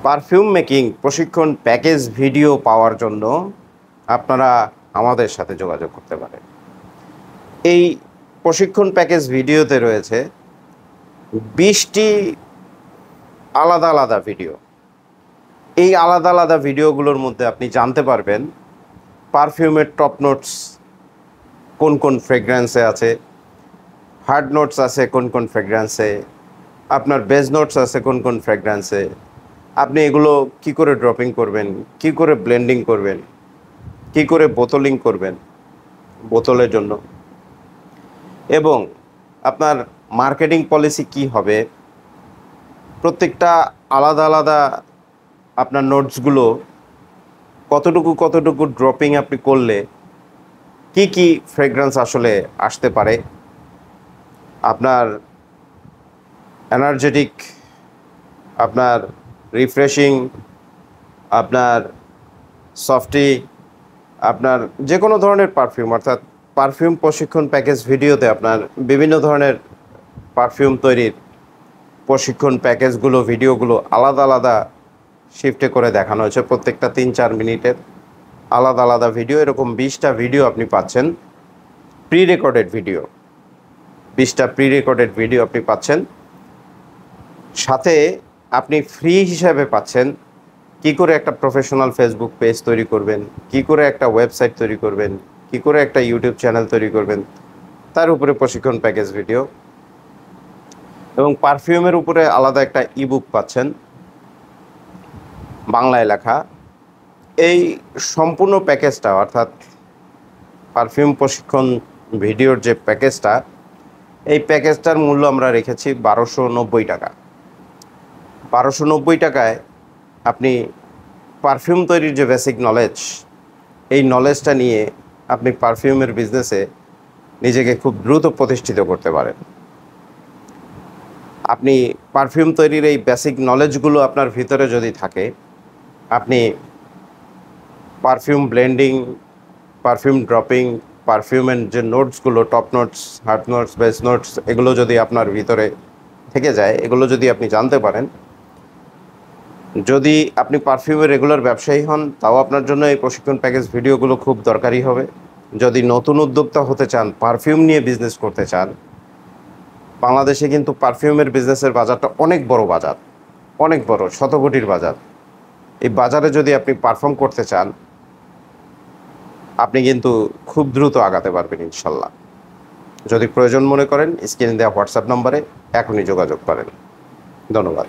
Perfume making প্রশিক্ষণ package video পাওয়ার জন্য আপনারা আমাদের সাথে যোগাযোগ করতে পারেন। এই প্রশিক্ষণ প্যাকেজ ভিডিওতে রয়েছে 20টি আলাদা আলাদা ভিডিও। এই আলাদা আলাদা ভিডিওগুলোর মধ্যে আপনি জানতে পারবেন পারফিউমের টপ নোটস কোন কোন ফ্রেগ্রেন্সে আছে, হার্ড নোটস আছে কোন কোন ফ্রেগ্রেন্সে, আপনার বেজ নোটস আছে কোন কোন ফ্রেগ্রেন্সে, আপনি এগুলো কি করে ড্রপিং করবেন, কি করে ব্লেন্ডিং করবেন, কি করে বোতলিং করবেন বোতলের জন্য, এবং আপনার মার্কেটিং পলিসি কি হবে। প্রত্যেকটা আলাদা আলাদা আপনার নোটসগুলো কতটুকু ড্রপিং আপনি করলে কি কি ফ্রেগ্রেন্স আসলে আসতে পারে, আপনার এনার্জেটিক, আপনার রিফ্রেশিং, আপনার সফটি, আপনার যে কোনো ধরনের পারফিউম, অর্থাৎ পারফিউম প্রশিক্ষণ প্যাকেজ ভিডিওতে আপনার বিভিন্ন ধরনের পারফিউম তৈরির প্রশিক্ষণ প্যাকেজগুলো ভিডিওগুলো আলাদা আলাদা শিফটে করে দেখানো হয়েছে। প্রত্যেকটা 3-4 মিনিটের আলাদা আলাদা ভিডিও, এরকম 20টা ভিডিও আপনি পাচ্ছেন। প্রি রেকর্ডেড ভিডিও, 20টা প্রি রেকর্ডেড ভিডিও আপনি পাচ্ছেন। সাথে আপনি ফ্রি হিসাবে পাচ্ছেন কি করে একটা প্রফেশনাল ফেসবুক পেজ তৈরি করবেন, কি করে একটা ওয়েবসাইট তৈরি করবেন, কি করে একটা ইউটিউব চ্যানেল তৈরি করবেন, তার উপরে প্রশিক্ষণ প্যাকেজ ভিডিও, এবং পারফিউমের উপরে আলাদা একটা ইবুক পাচ্ছেন বাংলায় লেখা। এই সম্পূর্ণ প্যাকেজটা, অর্থাৎ পারফিউম প্রশিক্ষণ ভিডিওর যে প্যাকেজটা, এই প্যাকেজটার মূল্য আমরা রেখেছি 1290 টাকা। 1290 টাকায় আপনি পারফিউম তৈরির যে বেসিক নলেজ, এই নলেজটা নিয়ে আপনি পারফিউমের বিজনেসে নিজেকে খুব দ্রুত প্রতিষ্ঠিত করতে পারেন। আপনি পারফিউম তৈরির এই বেসিক নলেজগুলো আপনার ভিতরে যদি থাকে, আপনি পারফিউম ব্লেন্ডিং, পারফিউম ড্রপিং, পারফিউমের যে নোটসগুলো, top notes, hard notes, base notes, এগুলো যদি আপনার ভিতরে থেকে যায়, এগুলো যদি আপনি জানতে পারেন, যদি আপনি পারফিউমের রেগুলার ব্যবসায়ী হন, তাও আপনার জন্য এই প্রশিক্ষণ প্যাকেজ ভিডিওগুলো খুব দরকারি হবে। যদি নতুন উদ্যোক্তা হতে চান, পারফিউম নিয়ে বিজনেস করতে চান, বাংলাদেশে কিন্তু পারফিউমের বিজনেসের বাজারটা অনেক বড় বাজার, অনেক বড়, শতকোটির বাজার। এই বাজারে যদি আপনি পারফর্ম করতে চান, আপনি কিন্তু খুব দ্রুত আগাতে পারবেন ইনশাল্লাহ। যদি প্রয়োজন মনে করেন, স্ক্রিনে দেওয়া হোয়াটসঅ্যাপ নম্বরে এখনই যোগাযোগ করেন। ধন্যবাদ।